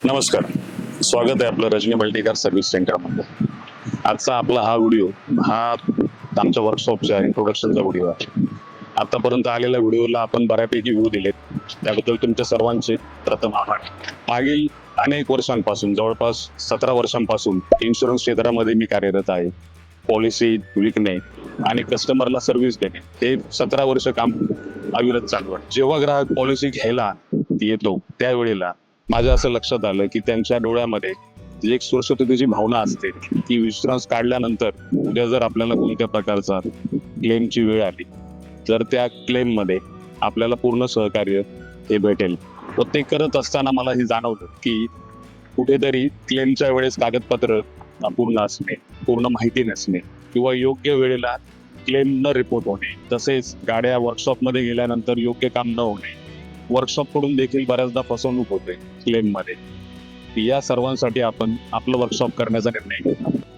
नमस्कार. स्वागत आहे आपलं रजनी मल्टीकार सर्व्हिस सेंटरमध्ये. आजचा आपला हा व्हिडिओ हा आमच्या वर्कशॉपचा इंट्रोडक्शनचा व्हिडिओ आहे. आतापर्यंत आलेल्या व्हिडिओला आपण बऱ्यापैकी व्ह्यू दिलेत, त्याबद्दल तुमच्या सर्वांचे प्रथम आभार. मागील अनेक वर्षांपासून जवळपास 17 वर्षांपासून इन्शुरन्स क्षेत्रामध्ये मी कार्यरत आहे. पॉलिसी विकणे आणि कस्टमरला सर्व्हिस देणे हे 17 वर्ष काम अविरत चालू आहे. जेव्हा ग्राहक पॉलिसी घ्यायला येतो त्यावेळेला माझ्या असं लक्षात आलं की त्यांच्या डोळ्यामध्ये जी एक सुरक्षिततेची भावना असते की इन्शुरन्स काढल्यानंतर उद्या जर आपल्याला कोणत्या प्रकारचा क्लेमची वेळ आली तर त्या क्लेम मध्ये आपल्याला पूर्ण सहकार्य हे भेटेल. व ते करत असताना मला हे जाणवलं की कुठेतरी क्लेमच्या वेळेस कागदपत्र अपूर्ण असणे, पूर्ण माहिती नसणे किंवा योग्य वेळेला क्लेम न रिपोर्ट होणे, तसेच गाड्या वर्कशॉपमध्ये गेल्यानंतर योग्य काम न होणे, वर्कशॉप कडून देखील बऱ्याचदा फसवणूक होते क्लेम मध्ये. या सर्वांसाठी आपण आपलं वर्कशॉप करण्याचा निर्णय घेतला.